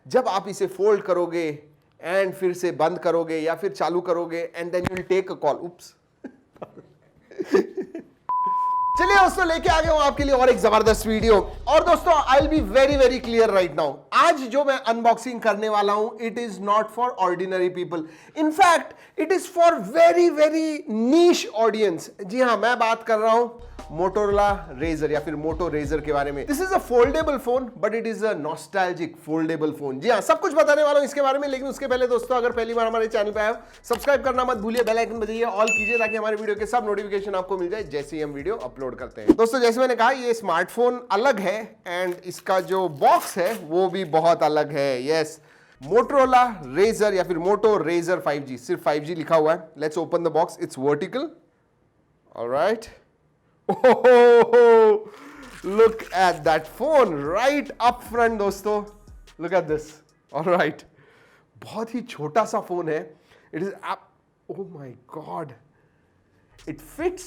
जब आप इसे फोल्ड करोगे एंड फिर से बंद करोगे या फिर चालू करोगे and then you will take a call. Oops. चलिए दोस्तों, लेके आ गया हूं आपके लिए और एक जबरदस्त वीडियो। और दोस्तों, I will be very very clear right now. आज जो मैं अनबॉक्सिंग करने वाला हूं, it is not for ordinary people, in fact it is for very very niche audience. जी हां, मैं बात कर रहा हूं मोटोरोला रेजर या फिर मोटो रेजर के बारे में। This is a foldable phone, but it is a nostalgic foldable phone. जी हाँ, सब कुछ बताने वाला हूं इसके बारे में, लेकिन उसके पहले दोस्तों, अगर पहली बार हमारे चैनल पे आए हो, सब्सक्राइब करना मत भूलिए, बेल आइकन बजाइए, ऑल कीजिए, ताकि हमारे वीडियो के सब नोटिफिकेशन आपको मिल जाए जैसे ही हम वीडियो अपलोड करते हैं। दोस्तों, जैसे मैंने कहा, ये स्मार्टफोन अलग है एंड इसका जो बॉक्स है वो भी बहुत अलग है। यस, मोटोरोला रेजर या फिर मोटो रेजर 5G, सिर्फ 5G लिखा हुआ है। Let's open the box, it's vertical. Alright, oh, look at that phone right up front दोस्तों, look at this। all right, बहुत ही छोटा सा फोन है। it is oh my god, it fits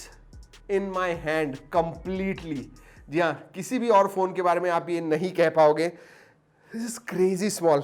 in my hand completely। जी हाँ, किसी भी और phone के बारे में आप ये नहीं कह पाओगे। this is crazy small,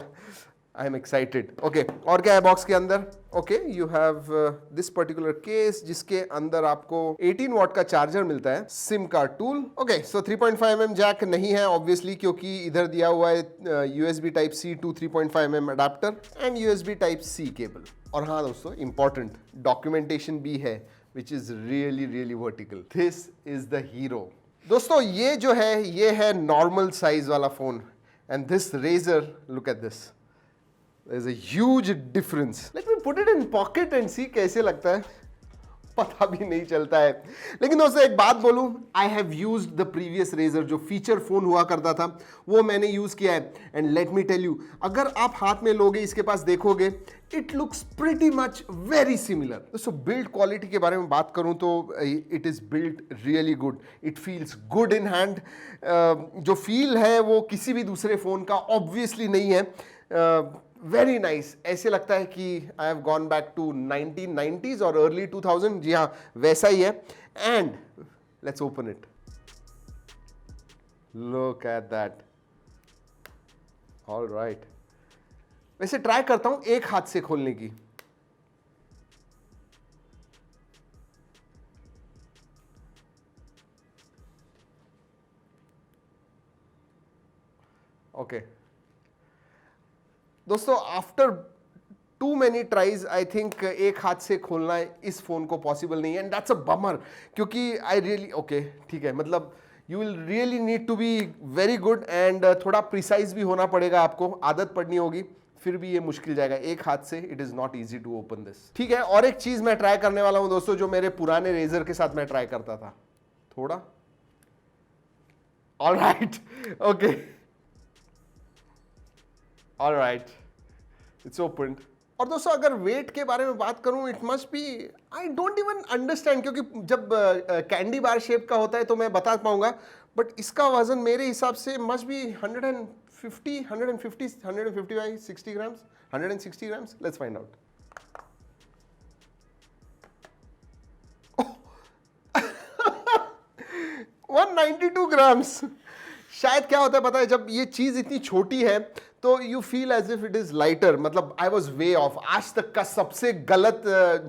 I am excited। Okay, और क्या है बॉक्स के अंदर? Okay, you have this particular case, जिसके अंदर आपको 18 वॉट का चार्जर मिलता है, SIM card tool. Okay, so 3.5mm jack नहीं है ऑब्वियसली, क्योंकि इधर दिया हुआ है USB type C to 3.5mm adapter and USB type C cable. और हाँ दोस्तों, इंपॉर्टेंट डॉक्यूमेंटेशन भी है, which is really really vertical. This is the hero. दोस्तों, ये जो है, ये है नॉर्मल साइज वाला phone, and this Razr, look at this, there's a huge difference। let me put it in pocket and see कैसे लगता है, पता भी नहीं चलता है। लेकिन दोस्तों, एक बात बोलूं, I have used the previous Razr, जो फीचर फोन हुआ करता था वो मैंने यूज किया है, and let me tell you, अगर आप हाथ में लोगे, इसके पास देखोगे, it looks pretty much very similar. दोस्तों, बिल्ड क्वालिटी के बारे में बात करूं तो it is build really good, it feels good in hand. जो फील है वो किसी भी दूसरे फोन का ऑब्वियसली नहीं है। वेरी नाइस, ऐसे लगता है कि I have gone back to 1990s और अर्ली 2000। जी हाँ, वैसा ही है। And let's open it, look at that. All right, वैसे ट्राई करता हूं एक हाथ से खोलने की। ओके दोस्तों, after too many tries, I think एक हाथ से खोलना इस फोन को पॉसिबल नहीं है, एंड दैट्स अ बमर, क्योंकि आई रियली, ओके ठीक है, मतलब you will really need to be very good and थोड़ा प्रिसाइज भी होना पड़ेगा, आपको आदत पड़नी होगी, फिर भी ये मुश्किल जाएगा एक हाथ से। It is not easy to open this. ठीक है, और एक चीज मैं ट्राई करने वाला हूं दोस्तों, जो मेरे पुराने रेजर के साथ मैं ट्राई करता था, थोड़ा। All right, okay, alright, it's opened. और दोस्तों, अगर वेट के बारे में बात करूं, it must be, I don't even understand, क्योंकि जब कैंडी बार शेप का होता है तो मैं बता पाऊंगा, बट इसका वजन मेरे हिसाब से must be 150 by 60 grams, 160 grams. Let's find out. 192 grams. शायद क्या होता है पता है, जब ये चीज इतनी छोटी है तो you feel as if it is lighter. मतलब आई वॉज वे ऑफ। आज तक का सबसे गलत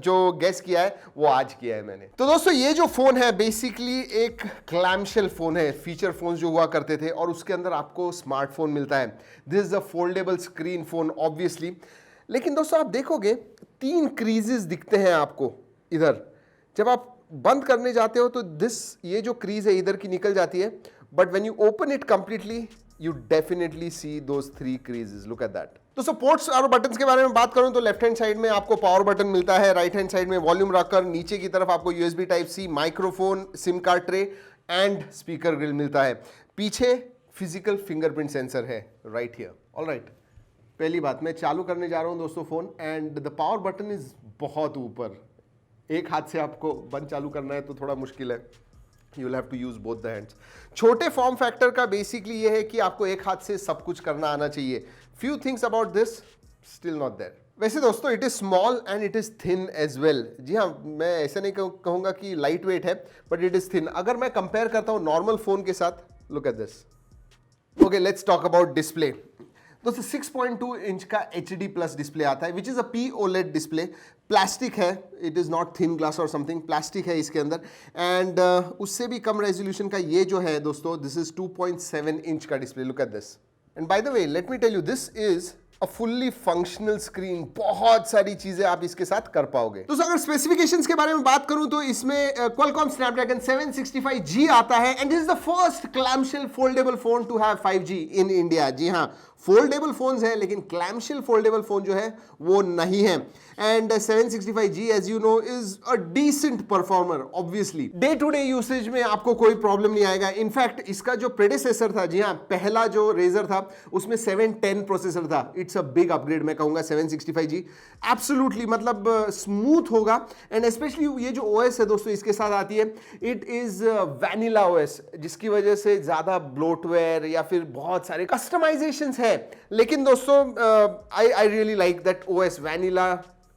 जो गेस किया है वो आज किया है मैंने। तो दोस्तों, ये जो फोन है बेसिकली एक क्लैमशेल फोन है। फीचर फोन जो हुआ करते थे, और उसके अंदर आपको स्मार्टफोन मिलता है। This is a foldable screen phone obviously. लेकिन दोस्तों, आप देखोगे 3 क्रीजेस दिखते हैं आपको इधर। जब आप बंद करने जाते हो तो ये जो क्रीज है इधर की निकल जाती है, but when you open it completely, you definitely see those 3 creases। look at that। तो सपोर्ट्स और बटन्स के बारे में बात करूं तो लेफ्ट हैंड साइड में आपको पावर बटन मिलता है, राइट हैंड साइड में वॉल्यूम रॉकर, नीचे की तरफ आपको USB type C, microphone, SIM card tray and speaker grill मिलता है। पीछे फिजिकल फिंगरप्रिंट सेंसर है राइट हियर। ऑलराइट, पहली बात, मैं चालू करने जा रहा हूं दोस्तों phone, and the power button is बहुत ऊपर। एक हाथ से आपको बंद चालू करना है तो थोड़ा मुश्किल है, you will have to use both the hands. छोटे फॉर्म फैक्टर का बेसिकली ये है कि आपको एक हाथ से सब कुछ करना आना चाहिए। Few things about this, still not there. वैसे दोस्तों, it is small and it is thin as well. जी हाँ, मैं ऐसे नहीं कहूंगा कि लाइट वेट है, बट इट इज थिन। अगर मैं कंपेयर करता हूं नॉर्मल फोन के साथ, look at this. Okay, let's talk about display. दोस्तों 6.2 इंच का HD प्लस डिस्प्ले आता है, which is a POLED display. Plastic है, it is not thin glass और समथिंग, प्लास्टिक है इसके अंदर। एंड उससे भी कम रेजोल्यूशन का ये जो है दोस्तों, दिस इज 2.7 इंच का display. Look at this. And by the way let me tell you, this is a fully functional screen. बहुत सारी चीजें आप इसके साथ कर पाओगे। तो अगर स्पेसिफिकेशंस के बारे में बात करूं तो इसमें Qualcomm Snapdragon 765G आता है and this is the first clamshell foldable phone to have 5G in India. जी हाँ, फोल्डेबल फोन्स है लेकिन क्लैम्पशेल फोल्डेबल फोन जो है वो नहीं है। And 765G as you know is a decent performer. Obviously day to day usage में आपको कोई प्रॉब्लम नहीं आएगा। इनफैक्ट इसका जो प्रेडेसेसर था, जी हाँ, पहला जो रेजर था उसमें 710 प्रोसेसर था। इट्स अ बिग अपग्रेड मैं कहूंगा 765G। एब्सोल्युटली मतलब स्मूथ होगा। एंड स्पेशली ये जो OS है दोस्तों इसके साथ आती है, इट इज वैनिला OS, जिसकी वजह से ज्यादा ब्लोटवेयर या फिर बहुत सारे कस्टमाइजेशंस है। लेकिन दोस्तों I really like that OS vanilla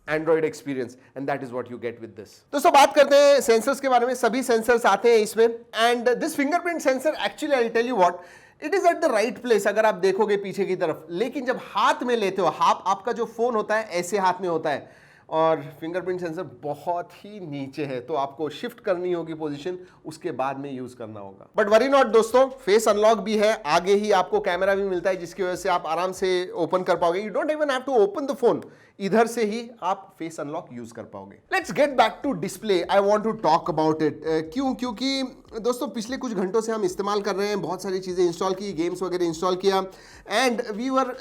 Android experience and that is what you get with this. दोस्तों बात करते हैं सेंसर्स के बारे में। सभी सेंसर्स आते हैं इसमें and this fingerprint sensor actually I tell you what, it is at the right place अगर आप देखोगे पीछे की तरफ। लेकिन जब हाथ में लेते हो, आपका जो फोन होता है ऐसे हाथ में होता है और फिंगरप्रिंट सेंसर बहुत ही नीचे है, तो आपको शिफ्ट करनी होगी पोजीशन, उसके बाद में यूज करना होगा। बट वरी नॉट दोस्तों, फेस अनलॉक भी है, आगे ही आपको कैमरा भी मिलता है जिसकी वजह से आप आराम से ओपन कर पाओगे। You don't even have to open the phone, इधर से ही आप फेस अनलॉक यूज कर पाओगे। Let's get back to display. I want to talk about it. क्यों? क्योंकि दोस्तों पिछले कुछ घंटों से हम इस्तेमाल कर रहे हैं, बहुत सारी चीजें इंस्टॉल की, गेम्स वगैरह इंस्टॉल किया and we were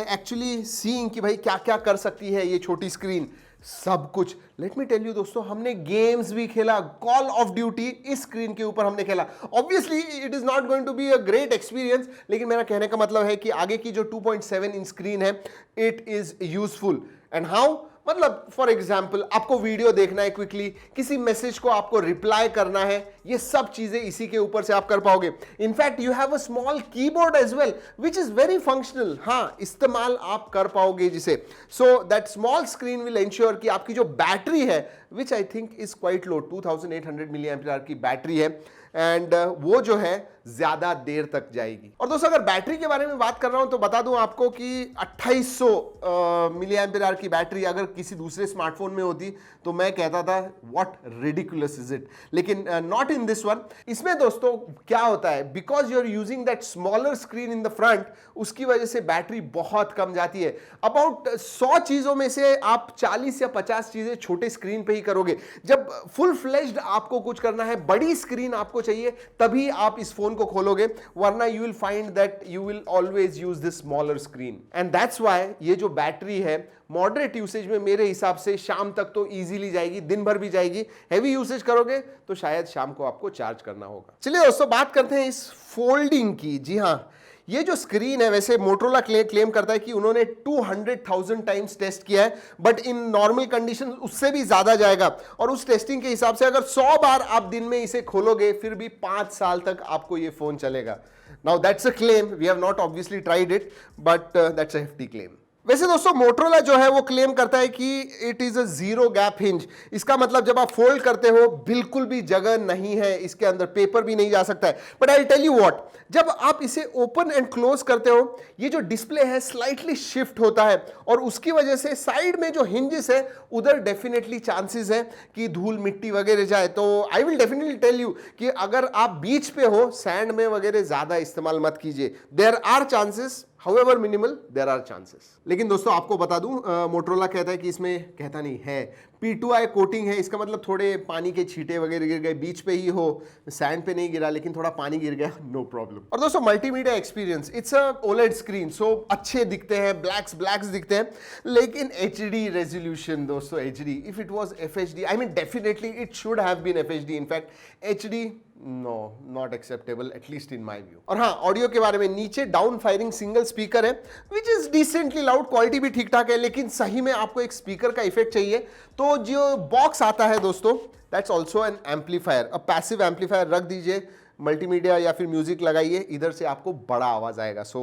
actually seeing कि भाई क्या क्या कर सकती है ये छोटी स्क्रीन, सब कुछ। लेट मी टेल यू दोस्तों, हमने गेम्स भी खेला, कॉल ऑफ ड्यूटी इस स्क्रीन के ऊपर हमने खेला। Obviously it is not going to be a great experience, लेकिन मेरा कहने का मतलब है कि आगे की जो 2.7 इंच स्क्रीन है, it is useful. And how? मतलब फॉर एग्जाम्पल आपको वीडियो देखना है क्विकली, किसी मैसेज को आपको रिप्लाई करना है, ये सब चीजें इसी के ऊपर से आप कर पाओगे। In fact you have a small keyboard as well which is very functional. हाँ, इस्तेमाल आप कर पाओगे जिसे। So that small screen will ensure कि आपकी जो बैटरी है, which I think is quite low, 2800 milli ampere की बैटरी है एंड वो जो है ज्यादा देर तक जाएगी। और दोस्तों अगर बैटरी के बारे में बात कर रहा हूं तो बता दूं आपको कि 2800 मिली एम्पियर आवर की बैटरी अगर किसी दूसरे स्मार्टफोन में होती तो मैं कहता था व्हाट रिडिकुलस इज इट, लेकिन नॉट इन दिस वन। इसमें दोस्तों क्या होता है, because you are using that smaller screen in the front, उसकी वजह से बैटरी बहुत कम जाती है। अबाउट 100 चीजों में से आप 40 या 50 चीजें छोटे स्क्रीन पे ही करोगे। जब फुल फ्लेज्ड आपको कुछ करना है, बड़ी स्क्रीन आपको चाहिए, तभी आप इस फोन को खोलोगे, वरना you will find that you will always use this smaller screen. And that's why ये जो बैटरी है मॉडरेट यूसेज में मेरे हिसाब से शाम तक तो इजीली जाएगी, दिन भर भी जाएगी। हैवी यूसेज करोगे तो शायद शाम को आपको चार्ज करना होगा। चलिए दोस्तों बात करते हैं इस फोल्डिंग की। जी हाँ, ये जो स्क्रीन है, वैसे मोटरोला क्लेम करता है कि उन्होंने 200,000 टाइम्स टेस्ट किया है, बट इन नॉर्मल कंडीशन उससे भी ज्यादा जाएगा। और उस टेस्टिंग के हिसाब से अगर 100 बार आप दिन में इसे खोलोगे फिर भी 5 साल तक आपको ये फोन चलेगा। Now that's a claim, we have not obviously tried it, but that's a hefty claim. वैसे दोस्तों मोटरोला जो है वो क्लेम करता है कि it is a zero gap hinge. इसका मतलब जब आप फोल्ड करते हो बिल्कुल भी जगह नहीं है इसके अंदर, पेपर भी नहीं जा सकता है। But I tell you what, जब आप इसे ओपन एंड क्लोज करते हो, ये जो डिस्प्ले है स्लाइटली शिफ्ट होता है और उसकी वजह से साइड में जो हिंजेस है उधर डेफिनेटली चांसेस है कि धूल मिट्टी वगैरह जाए। तो I will definitely tell you कि अगर आप बीच पे हो, सैंड में वगैरह ज्यादा इस्तेमाल मत कीजिए। There are chances, however minimal, there are chances। लेकिन दोस्तों आपको बता दूं, मोटरोला कहता है कि इसमें, कहता नहीं है, P2I कोटिंग है। इसका मतलब थोड़े पानी के छींटे वगैरह गिर गए, बीच पे ही हो, सैंड पे नहीं गिरा लेकिन थोड़ा पानी गिर गया, नो प्रॉब्लम। और दोस्तों multimedia experience, it's a OLED screen, so अच्छे दिखते हैं, ब्लैक्स दिखते हैं, लेकिन HD रेजोल्यूशन दोस्तों, HD, if it was FHD, I mean definitely it should have been FHD, in fact HD no, not acceptable at least in my view. और हाँ, audio के बारे में, नीचे डाउन फायरिंग सिंगल स्पीकर है which is decently loud, quality भी ठीक ठाक है, लेकिन सही में आपको एक स्पीकर का इफेक्ट चाहिए तो जो बॉक्स आता है दोस्तों, that's also an amplifier, a passive amplifier रख दीजिए, मल्टीमीडिया या फिर म्यूजिक लगाइए, इधर से आपको बड़ा आवाज आएगा। So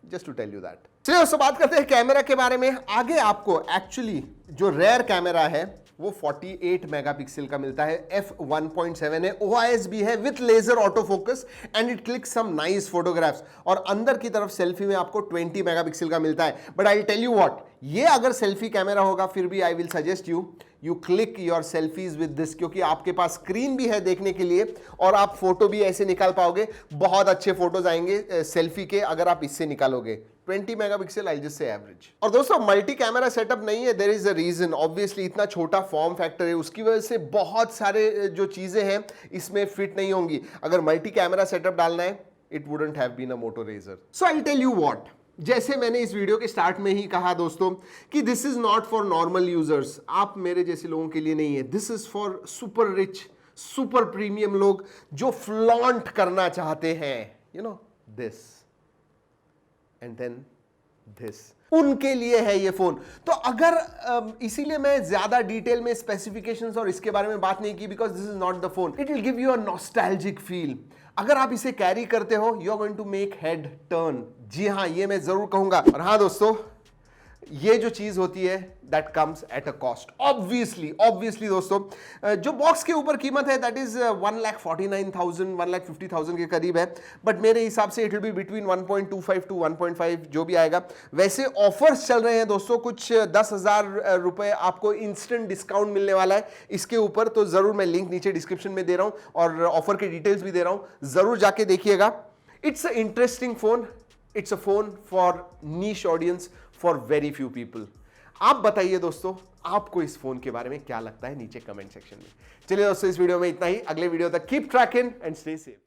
just to tell you that. चलिए दोस्तों बात करते हैं कैमरा के बारे में। आगे आपको एक्चुअली जो रेयर कैमरा है वो 48 मेगापिक्सल का मिलता है, f1.7 है, OIS भी है with laser auto focus and it clicks some nice photographs. और अंदर की तरफ सेल्फी में आपको 20 मेगापिक्सल का मिलता है। But I tell you what, ये अगर सेल्फी कैमरा होगा फिर भी I will suggest you click your selfies with this, क्योंकि आपके पास स्क्रीन भी है देखने के लिए और आप फोटो भी ऐसे निकाल पाओगे। बहुत अच्छे फोटोज आएंगे सेल्फी के अगर आप इससे निकालोगे। 20 megapixel I just say average. और दोस्तों मल्टी कैमरा सेटअप नहीं है, there is a reason. Obviously इतना छोटा फॉर्म फैक्टर है, उसकी वजह से बहुत सारे जो चीजें हैं इसमें फिट नहीं होंगी। अगर मल्टी कैमरा सेटअप डालना है, it wouldn't have been a Moto Razr. So I tell you what, जैसे मैंने इस वीडियो के स्टार्ट में ही कहा दोस्तों कि this is not for normal users, आप मेरे जैसे लोगों के लिए नहीं है। This is for super rich, super premium लोग जो फ्लॉन्ट करना चाहते हैं, you know this and then this, उनके लिए है ये फोन। तो अगर इसीलिए मैं ज्यादा डिटेल में स्पेसिफिकेशंस और इसके बारे में बात नहीं की, because this is not the phone. It will give you a nostalgic feel. अगर आप इसे कैरी करते हो, you are going to make head turn. जी हाँ, ये मैं जरूर कहूंगा। और हाँ दोस्तों, ये जो चीज होती है that comes at a cost. Obviously दोस्तों, जो बॉक्स के ऊपर कीमत है दैट इज 1,49,000 1,50,000 के करीब है। बट मेरे हिसाब से it will be between 1.25 to 1.5 जो भी आएगा। वैसे ऑफर्स चल रहे हैं दोस्तों, कुछ 10,000 रुपए आपको इंस्टेंट डिस्काउंट मिलने वाला है इसके ऊपर। तो जरूर मैं लिंक नीचे डिस्क्रिप्शन में दे रहा हूं और ऑफर के डिटेल्स भी दे रहा हूं, जरूर जाके देखिएगा। It's a interesting phone, it's a phone for niche audience, for very few people. आप बताइए दोस्तों, आपको इस फोन के बारे में क्या लगता है नीचे कमेंट सेक्शन में। चलिए दोस्तों, इस वीडियो में इतना ही। अगले वीडियो तक keep trekking and stay safe.